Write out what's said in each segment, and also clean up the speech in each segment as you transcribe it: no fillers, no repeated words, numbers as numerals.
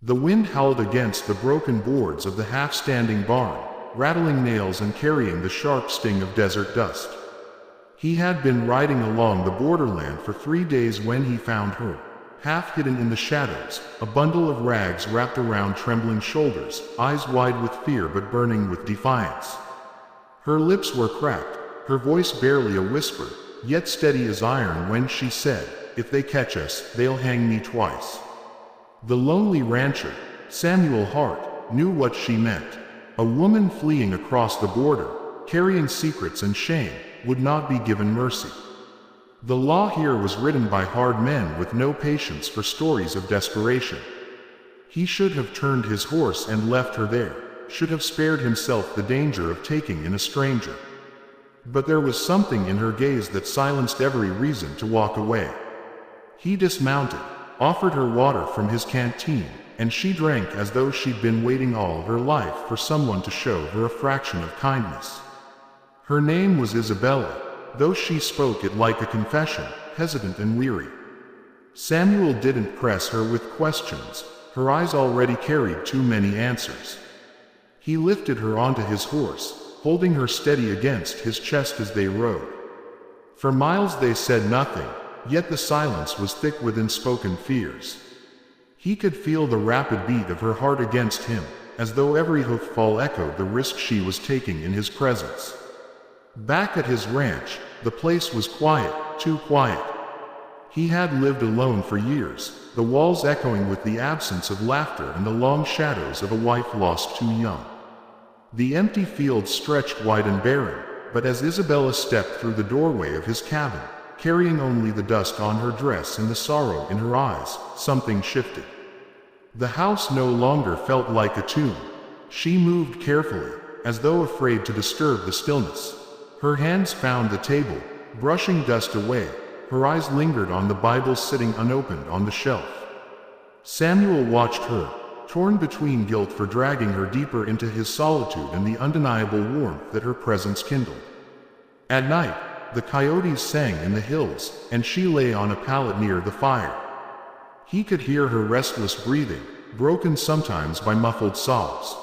The wind howled against the broken boards of the half-standing barn, rattling nails and carrying the sharp sting of desert dust. He had been riding along the borderland for 3 days when he found her, half hidden in the shadows, a bundle of rags wrapped around trembling shoulders, eyes wide with fear but burning with defiance. Her lips were cracked, her voice barely a whisper, yet steady as iron when she said, "If they catch us, they'll hang me twice." The lonely rancher, Samuel Hart, knew what she meant. A woman fleeing across the border, carrying secrets and shame, would not be given mercy. The law here was written by hard men with no patience for stories of desperation. He should have turned his horse and left her there, should have spared himself the danger of taking in a stranger. But there was something in her gaze that silenced every reason to walk away. He dismounted, offered her water from his canteen, and she drank as though she'd been waiting all her life for someone to show her a fraction of kindness. Her name was Isabella, though she spoke it like a confession, hesitant and weary. Samuel didn't press her with questions, her eyes already carried too many answers. He lifted her onto his horse, holding her steady against his chest as they rode. For miles they said nothing, yet the silence was thick with unspoken fears. He could feel the rapid beat of her heart against him, as though every hoofball echoed the risk she was taking in his presence. Back at his ranch, the place was quiet, too quiet. He had lived alone for years, the walls echoing with the absence of laughter and the long shadows of a wife lost too young. The empty fields stretched wide and barren, but as Isabella stepped through the doorway of his cabin, carrying only the dust on her dress and the sorrow in her eyes, something shifted. The house no longer felt like a tomb. She moved carefully, as though afraid to disturb the stillness. Her hands found the table, brushing dust away. Her eyes lingered on the Bible sitting unopened on the shelf. Samuel watched her, torn between guilt for dragging her deeper into his solitude and the undeniable warmth that her presence kindled. At night, the coyotes sang in the hills, and she lay on a pallet near the fire. He could hear her restless breathing, broken sometimes by muffled sobs.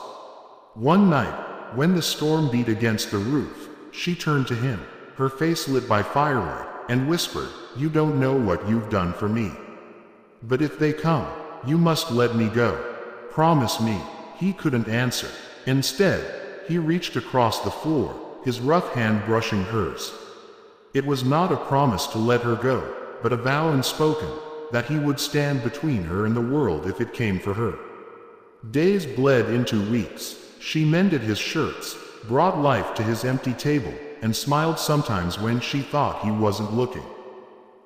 One night, when the storm beat against the roof, she turned to him, her face lit by firelight, and whispered, "You don't know what you've done for me. But if they come, you must let me go. Promise me." He couldn't answer. Instead, he reached across the floor, his rough hand brushing hers. It was not a promise to let her go, but a vow unspoken, that he would stand between her and the world if it came for her. Days bled into weeks. She mended his shirts, brought life to his empty table, and smiled sometimes when she thought he wasn't looking.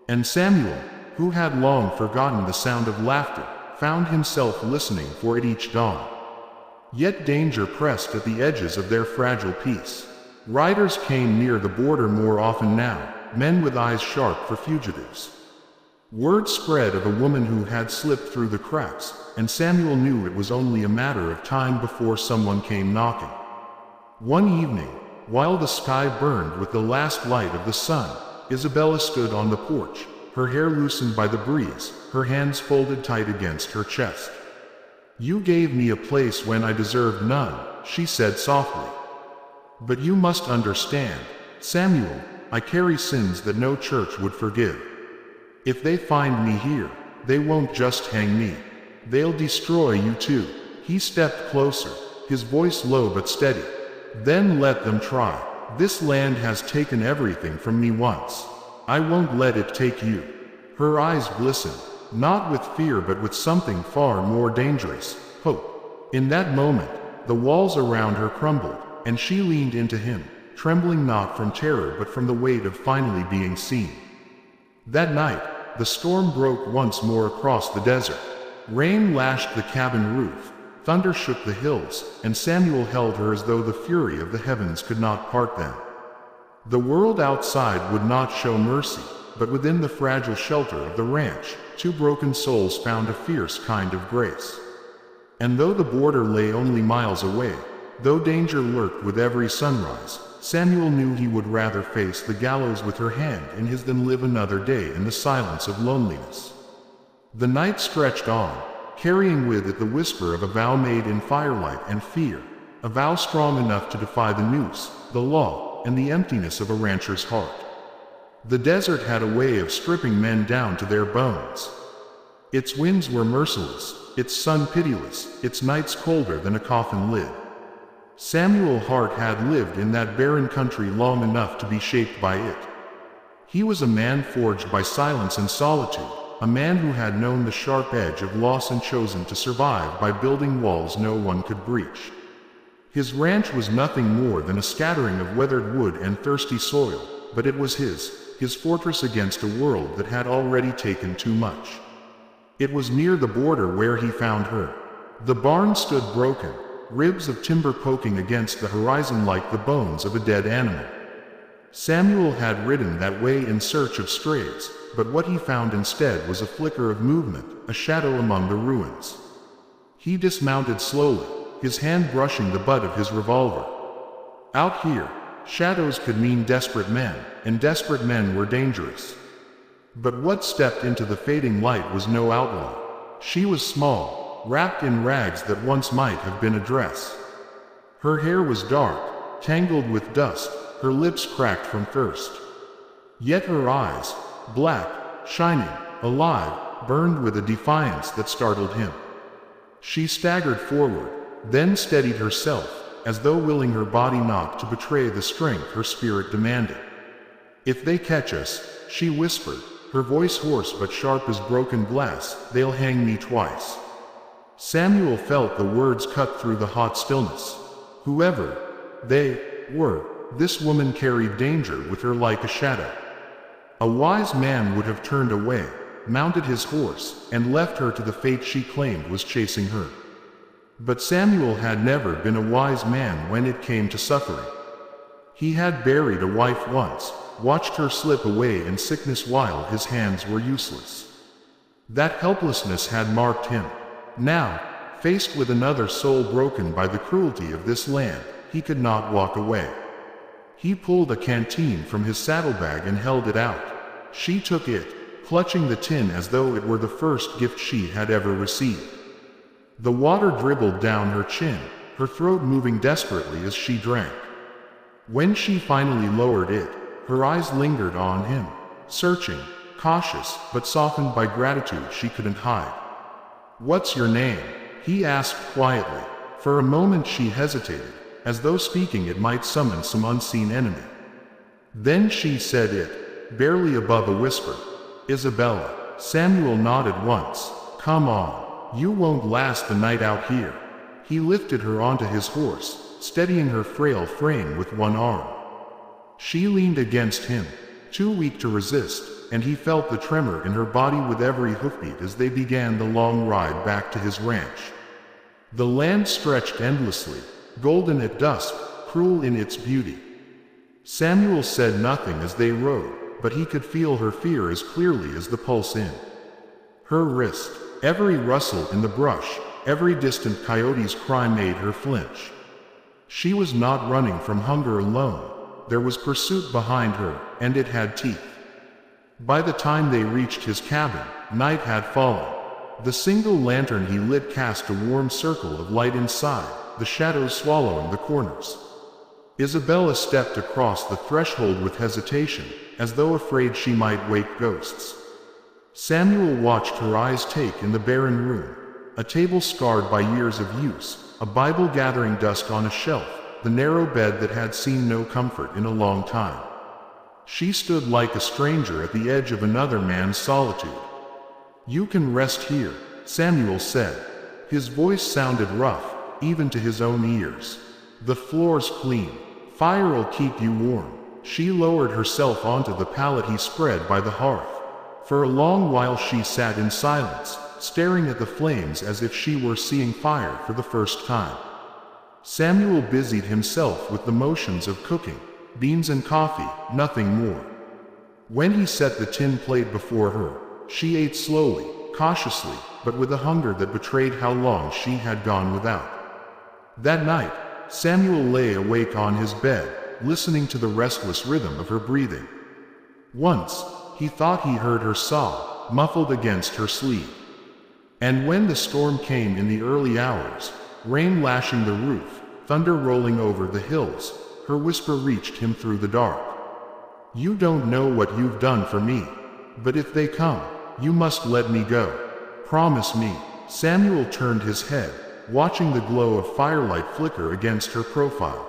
And Samuel, who had long forgotten the sound of laughter, found himself listening for it each dawn. Yet danger pressed at the edges of their fragile peace. Riders came near the border more often now, men with eyes sharp for fugitives. Word spread of a woman who had slipped through the cracks, and Samuel knew it was only a matter of time before someone came knocking. One evening, while the sky burned with the last light of the sun, Isabella stood on the porch, her hair loosened by the breeze, her hands folded tight against her chest. "You gave me a place when I deserved none," she said softly. "But you must understand, Samuel, I carry sins that no church would forgive. If they find me here, they won't just hang me. They'll destroy you too." He stepped closer, his voice low but steady. "Then let them try. This land has taken everything from me once. I won't let it take you." Her eyes glistened, not with fear but with something far more dangerous, hope. In that moment, the walls around her crumbled, and she leaned into him, trembling not from terror but from the weight of finally being seen. That night, the storm broke once more across the desert. Rain lashed the cabin roof, thunder shook the hills, and Samuel held her as though the fury of the heavens could not part them. The world outside would not show mercy, but within the fragile shelter of the ranch, two broken souls found a fierce kind of grace. And though the border lay only miles away, though danger lurked with every sunrise, Samuel knew he would rather face the gallows with her hand in his than live another day in the silence of loneliness. The night stretched on, carrying with it the whisper of a vow made in firelight and fear, a vow strong enough to defy the noose, the law, and the emptiness of a rancher's heart. The desert had a way of stripping men down to their bones. Its winds were merciless, its sun pitiless, its nights colder than a coffin lid. Samuel Hart had lived in that barren country long enough to be shaped by it. He was a man forged by silence and solitude, a man who had known the sharp edge of loss and chosen to survive by building walls no one could breach. His ranch was nothing more than a scattering of weathered wood and thirsty soil, but it was his fortress against a world that had already taken too much. It was near the border where he found her. The barn stood broken, ribs of timber poking against the horizon like the bones of a dead animal. Samuel had ridden that way in search of strays, but what he found instead was a flicker of movement, a shadow among the ruins. He dismounted slowly, his hand brushing the butt of his revolver. Out here, shadows could mean desperate men, and desperate men were dangerous. But what stepped into the fading light was no outlaw. She was small, wrapped in rags that once might have been a dress. Her hair was dark, tangled with dust, her lips cracked from thirst. Yet her eyes, black, shining, alive, burned with a defiance that startled him. She staggered forward, then steadied herself, as though willing her body not to betray the strength her spirit demanded. "If they catch us," she whispered, her voice hoarse but sharp as broken glass, "they'll hang me twice." Samuel felt the words cut through the hot stillness. Whoever they were, this woman carried danger with her like a shadow. A wise man would have turned away, mounted his horse, and left her to the fate she claimed was chasing her. But Samuel had never been a wise man when it came to suffering. He had buried a wife once, watched her slip away in sickness while his hands were useless. That helplessness had marked him. Now, faced with another soul broken by the cruelty of this land, he could not walk away. He pulled a canteen from his saddlebag and held it out. She took it, clutching the tin as though it were the first gift she had ever received. The water dribbled down her chin, her throat moving desperately as she drank. When she finally lowered it, her eyes lingered on him, searching, cautious, but softened by gratitude she couldn't hide. "What's your name?" he asked quietly. For a moment she hesitated, as though speaking it might summon some unseen enemy. Then she said it, barely above a whisper. "Isabella." Samuel nodded once. "Come on, you won't last the night out here." He lifted her onto his horse, steadying her frail frame with one arm. She leaned against him, too weak to resist, and he felt the tremor in her body with every hoofbeat as they began the long ride back to his ranch. The land stretched endlessly, golden at dusk, cruel in its beauty. Samuel said nothing as they rode, but he could feel her fear as clearly as the pulse in her wrist. Every rustle in the brush, every distant coyote's cry made her flinch. She was not running from hunger alone. There was pursuit behind her, and it had teeth. By the time they reached his cabin, night had fallen. The single lantern he lit cast a warm circle of light inside, the shadows swallowing the corners. Isabella stepped across the threshold with hesitation, as though afraid she might wake ghosts. Samuel watched her eyes take in the barren room, a table scarred by years of use, a Bible gathering dust on a shelf, the narrow bed that had seen no comfort in a long time. She stood like a stranger at the edge of another man's solitude. "You can rest here," Samuel said. His voice sounded rough, even to his own ears. "The floor's clean. Fire'll keep you warm." She lowered herself onto the pallet he spread by the hearth. For a long while she sat in silence, staring at the flames as if she were seeing fire for the first time. Samuel busied himself with the motions of cooking, beans and coffee, nothing more. When he set the tin plate before her, she ate slowly, cautiously, but with a hunger that betrayed how long she had gone without. That night, Samuel lay awake on his bed, listening to the restless rhythm of her breathing. Once, he thought he heard her sob, muffled against her sleeve. And when the storm came in the early hours, rain lashing the roof, thunder rolling over the hills, her whisper reached him through the dark. You don't know what you've done for me, but if they come, you must let me go. Promise me. Samuel turned his head, watching the glow of firelight flicker against her profile.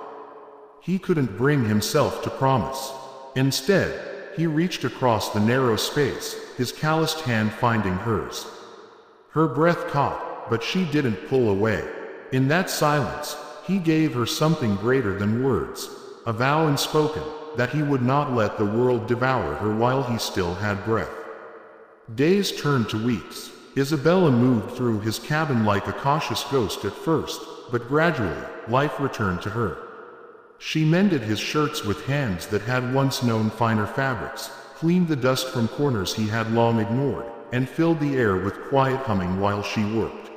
He couldn't bring himself to promise. Instead, he reached across the narrow space, his calloused hand finding hers. Her breath caught, but she didn't pull away. In that silence, he gave her something greater than words, a vow unspoken, that he would not let the world devour her while he still had breath. Days turned to weeks. Isabella moved through his cabin like a cautious ghost at first, but gradually, life returned to her. She mended his shirts with hands that had once known finer fabrics, cleaned the dust from corners he had long ignored, and filled the air with quiet humming while she worked.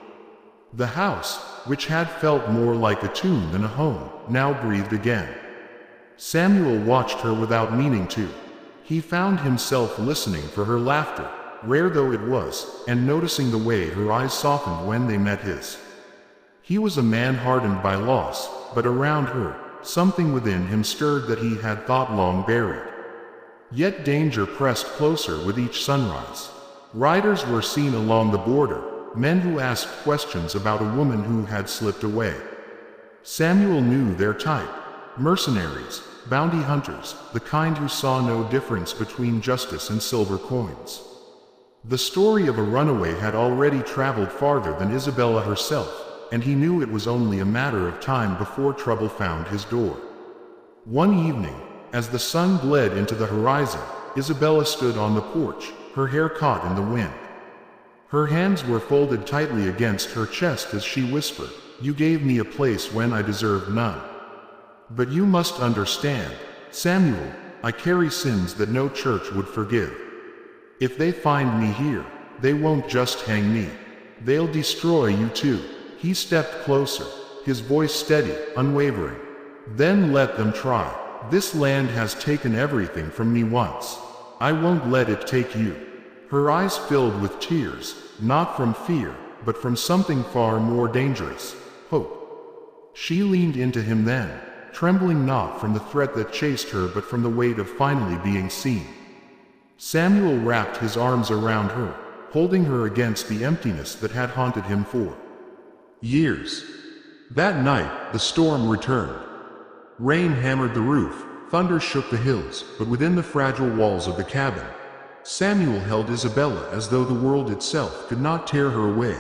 The house, which had felt more like a tomb than a home, now breathed again. Samuel watched her without meaning to. He found himself listening for her laughter, rare though it was, and noticing the way her eyes softened when they met his. He was a man hardened by loss, but around her, something within him stirred that he had thought long buried. Yet danger pressed closer with each sunrise. Riders were seen along the border, men who asked questions about a woman who had slipped away. Samuel knew their type: mercenaries, bounty hunters, the kind who saw no difference between justice and silver coins. The story of a runaway had already traveled farther than Isabella herself, and he knew it was only a matter of time before trouble found his door. One evening, as the sun bled into the horizon, Isabella stood on the porch, her hair caught in the wind. Her hands were folded tightly against her chest as she whispered, "You gave me a place when I deserved none. But you must understand, Samuel, I carry sins that no church would forgive. If they find me here, they won't just hang me. They'll destroy you too." He stepped closer, his voice steady, unwavering. "Then let them try. This land has taken everything from me once. I won't let it take you." Her eyes filled with tears, not from fear, but from something far more dangerous: hope. She leaned into him then, trembling not from the threat that chased her but from the weight of finally being seen. Samuel wrapped his arms around her, holding her against the emptiness that had haunted him for years. That night, the storm returned. Rain hammered the roof, thunder shook the hills, but within the fragile walls of the cabin, Samuel held Isabella as though the world itself could not tear her away.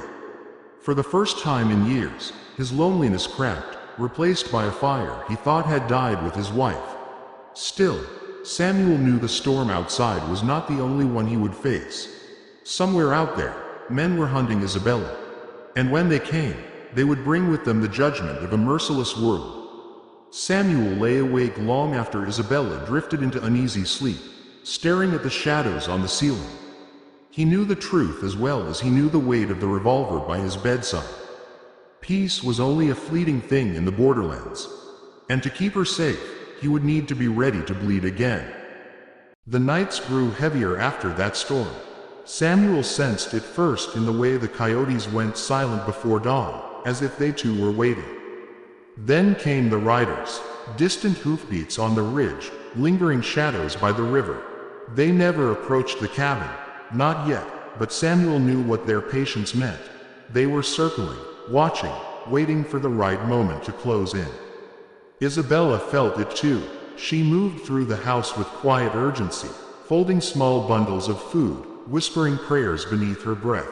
For the first time in years, his loneliness cracked, replaced by a fire he thought had died with his wife. Still, Samuel knew the storm outside was not the only one he would face. Somewhere out there, men were hunting Isabella. And when they came, they would bring with them the judgment of a merciless world. Samuel lay awake long after Isabella drifted into uneasy sleep, staring at the shadows on the ceiling. He knew the truth as well as he knew the weight of the revolver by his bedside. Peace was only a fleeting thing in the borderlands, and to keep her safe, he would need to be ready to bleed again. The nights grew heavier after that storm. Samuel sensed it first in the way the coyotes went silent before dawn, as if they too were waiting. Then came the riders, distant hoofbeats on the ridge, lingering shadows by the river. They never approached the cabin, not yet, but Samuel knew what their patience meant. They were circling, watching, waiting for the right moment to close in. Isabella felt it too. She moved through the house with quiet urgency, folding small bundles of food, whispering prayers beneath her breath.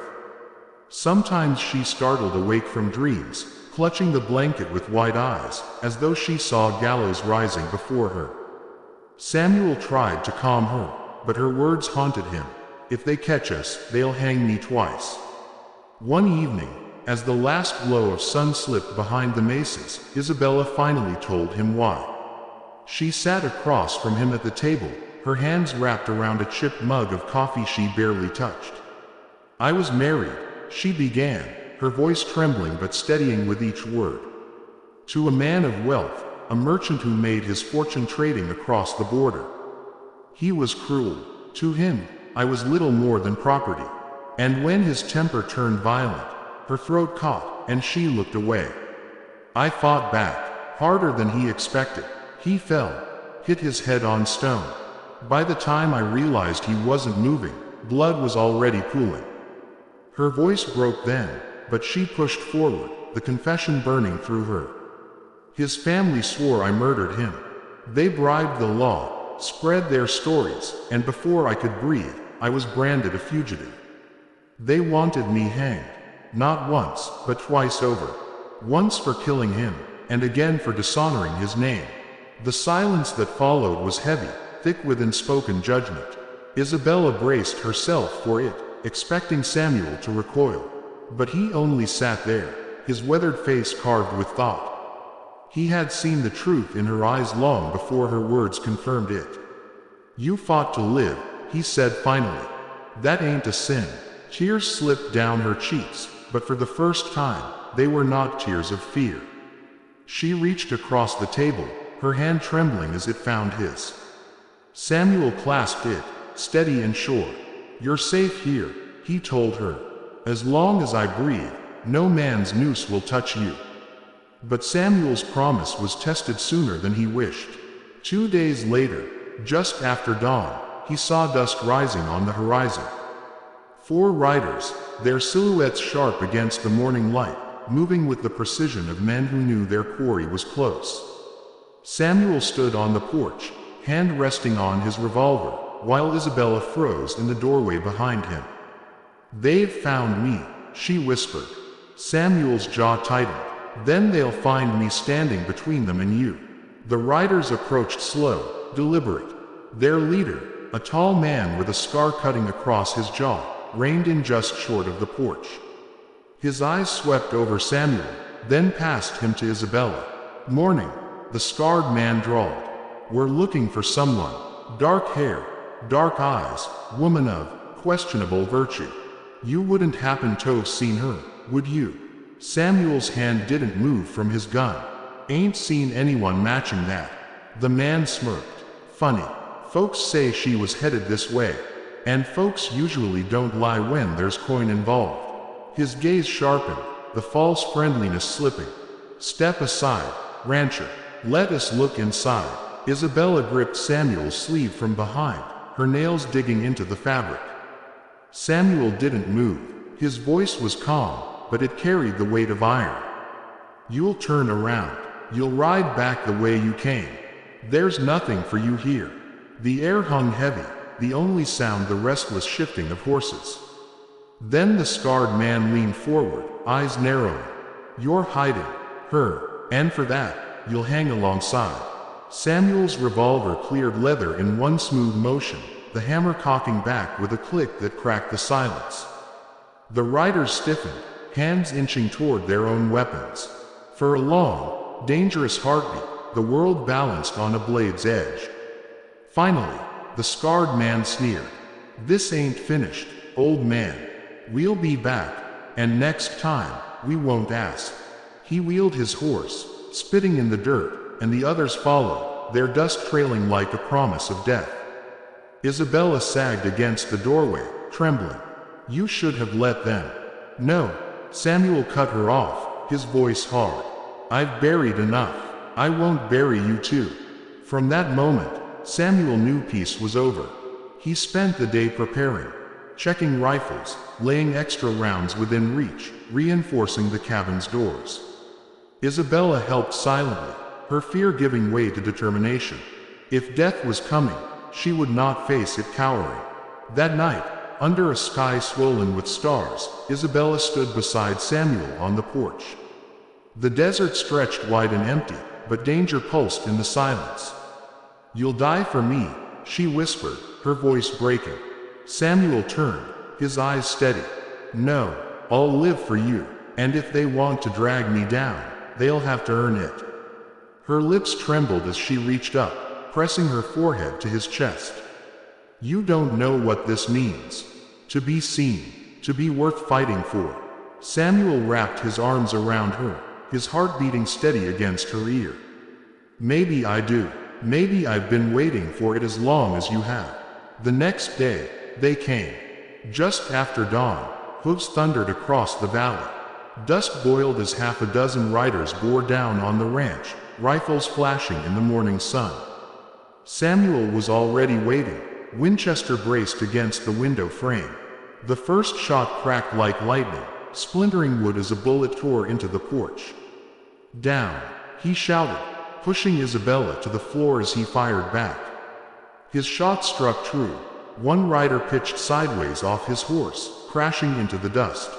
Sometimes she startled awake from dreams, clutching the blanket with wide eyes, as though she saw gallows rising before her. Samuel tried to calm her, but her words haunted him. "If they catch us, they'll hang me twice." One evening, as the last glow of sun slipped behind the mesas, Isabella finally told him why. She sat across from him at the table, her hands wrapped around a chipped mug of coffee she barely touched. "I was married," she began, her voice trembling but steadying with each word, "to a man of wealth, a merchant who made his fortune trading across the border. He was cruel. To him, I was little more than property. And when his temper turned violent, her throat caught, and she looked away. I fought back, harder than he expected. He fell, hit his head on stone. By the time I realized he wasn't moving, blood was already pooling. Her voice broke then, but she pushed forward, the confession burning through her. His family swore I murdered him. They bribed the law, spread their stories, and before I could breathe, I was branded a fugitive. They wanted me hanged, not once, but twice over. Once for killing him, and again for dishonoring his name. The silence that followed was heavy, thick with unspoken judgment. Isabella braced herself for it, expecting Samuel to recoil. But he only sat there, his weathered face carved with thought. He had seen the truth in her eyes long before her words confirmed it. "You fought to live," he said finally. "That ain't a sin." Tears slipped down her cheeks, but for the first time, they were not tears of fear. She reached across the table, her hand trembling as it found his. Samuel clasped it, steady and sure. "You're safe here," he told her. "As long as I breathe, no man's noose will touch you." But Samuel's promise was tested sooner than he wished. 2 days later, just after dawn, he saw dust rising on the horizon. 4 riders, their silhouettes sharp against the morning light, moving with the precision of men who knew their quarry was close. Samuel stood on the porch, hand resting on his revolver, while Isabella froze in the doorway behind him. "They've found me," she whispered. Samuel's jaw tightened. "Then they'll find me standing between them and you." The riders approached slow, deliberate. Their leader, a tall man with a scar cutting across his jaw, reined in just short of the porch. His eyes swept over Samuel, then past him to Isabella. "Morning," the scarred man drawled. "We're looking for someone. Dark hair, dark eyes, woman of questionable virtue. You wouldn't happen to have seen her, would you?" Samuel's hand didn't move from his gun. "Ain't seen anyone matching that." The man smirked. "Funny. Folks say she was headed this way. And folks usually don't lie when there's coin involved." His gaze sharpened, the false friendliness slipping. "Step aside, rancher. Let us look inside." Isabella gripped Samuel's sleeve from behind, her nails digging into the fabric. Samuel didn't move. His voice was calm, but it carried the weight of iron. "You'll turn around. You'll ride back the way you came. There's nothing for you here." The air hung heavy, the only sound the restless shifting of horses. Then the scarred man leaned forward, eyes narrowing. "You're hiding her, and for that, you'll hang alongside." Samuel's revolver cleared leather in one smooth motion, the hammer cocking back with a click that cracked the silence. The riders stiffened, hands inching toward their own weapons. For a long, dangerous heartbeat, the world balanced on a blade's edge. Finally, the scarred man sneered. "This ain't finished, old man. We'll be back, and next time, we won't ask." He wheeled his horse, spitting in the dirt, and the others followed, their dust trailing like a promise of death. Isabella sagged against the doorway, trembling. "You should have let them." "No," Samuel cut her off, his voice hard. "I've buried enough. I won't bury you too." From that moment, Samuel knew peace was over. He spent the day preparing, checking rifles, laying extra rounds within reach, reinforcing the cabin's doors. Isabella helped silently, her fear giving way to determination. If death was coming, she would not face it cowering. That night, under a sky swollen with stars, Isabella stood beside Samuel on the porch. The desert stretched wide and empty, but danger pulsed in the silence. "You'll die for me," she whispered, her voice breaking. Samuel turned, his eyes steady. "No, I'll live for you, and if they want to drag me down, they'll have to earn it." Her lips trembled as she reached up, pressing her forehead to his chest. "You don't know what this means. To be seen, to be worth fighting for." Samuel wrapped his arms around her, his heart beating steady against her ear. "Maybe I do. Maybe I've been waiting for it as long as you have." The next day, they came. Just after dawn, hooves thundered across the valley. Dust boiled as half a dozen riders bore down on the ranch, rifles flashing in the morning sun. Samuel was already waiting, Winchester braced against the window frame. The first shot cracked like lightning, splintering wood as a bullet tore into the porch. "Down!" he shouted, pushing Isabella to the floor as he fired back. His shot struck true. One rider pitched sideways off his horse, crashing into the dust.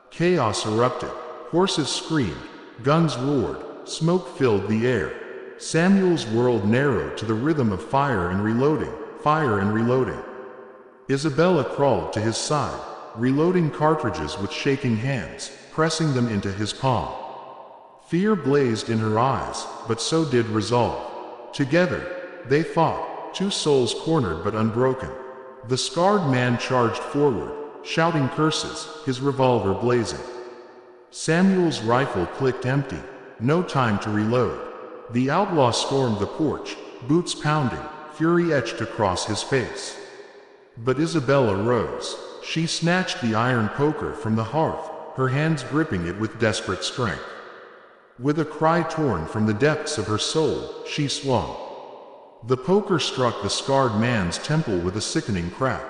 Chaos erupted. Horses screamed, guns roared, smoke filled the air. Samuel's world narrowed to the rhythm of fire and reloading, fire and reloading. Isabella crawled to his side, reloading cartridges with shaking hands, pressing them into his palm. Fear blazed in her eyes, but so did resolve. Together, they fought, two souls cornered but unbroken. The scarred man charged forward, shouting curses, his revolver blazing. Samuel's rifle clicked empty, no time to reload. The outlaw stormed the porch, boots pounding, fury etched across his face. But Isabella rose. She snatched the iron poker from the hearth, her hands gripping it with desperate strength. With a cry torn from the depths of her soul, she swung. The poker struck the scarred man's temple with a sickening crack.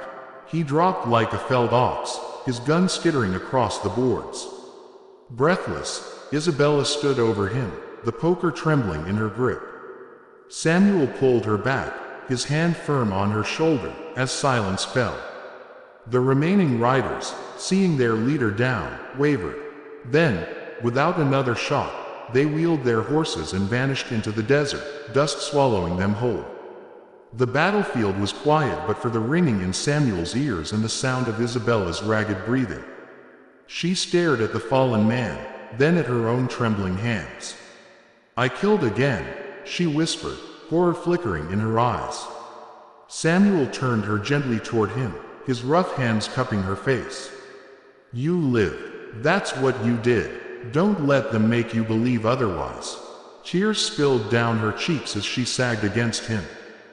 He dropped like a felled ox, his gun skittering across the boards. Breathless, Isabella stood over him, the poker trembling in her grip. Samuel pulled her back, his hand firm on her shoulder, as silence fell. The remaining riders, seeing their leader down, wavered. Then, without another shot, they wheeled their horses and vanished into the desert, dust swallowing them whole. The battlefield was quiet but for the ringing in Samuel's ears and the sound of Isabella's ragged breathing. She stared at the fallen man, then at her own trembling hands. "I killed again," she whispered, horror flickering in her eyes. Samuel turned her gently toward him, his rough hands cupping her face. "You lived. That's what you did. Don't let them make you believe otherwise." Tears spilled down her cheeks as she sagged against him.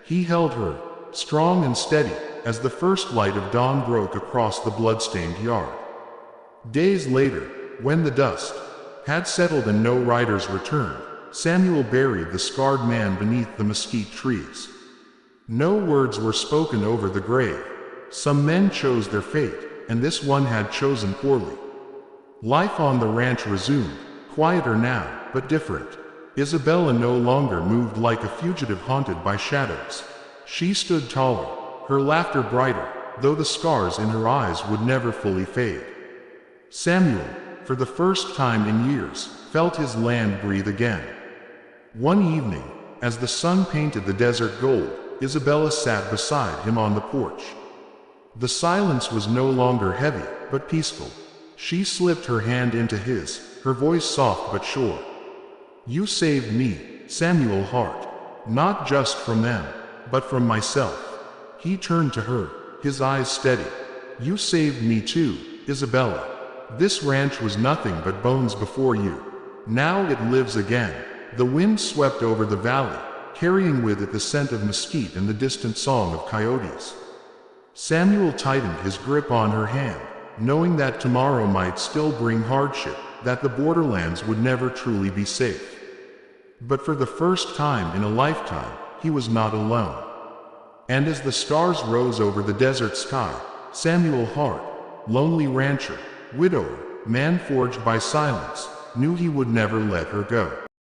He held her, strong and steady, as the first light of dawn broke across the blood-stained yard. Days later, when the dust had settled and no riders returned, Samuel buried the scarred man beneath the mesquite trees. No words were spoken over the grave. Some men chose their fate, and this one had chosen poorly. Life on the ranch resumed, quieter now, but different. Isabella no longer moved like a fugitive haunted by shadows. She stood taller, her laughter brighter, though the scars in her eyes would never fully fade. Samuel, for the first time in years, felt his land breathe again. One evening, as the sun painted the desert gold, Isabella sat beside him on the porch. The silence was no longer heavy, but peaceful. She slipped her hand into his, her voice soft but sure. "You saved me, Samuel Hart. Not just from them, but from myself." He turned to her, his eyes steady. "You saved me too, Isabella. This ranch was nothing but bones before you. Now it lives again." The wind swept over the valley, carrying with it the scent of mesquite and the distant song of coyotes. Samuel tightened his grip on her hand, knowing that tomorrow might still bring hardship, that the borderlands would never truly be safe. But for the first time in a lifetime, he was not alone. And as the stars rose over the desert sky, Samuel Hart, lonely rancher, widower, man forged by silence, knew he would never let her go.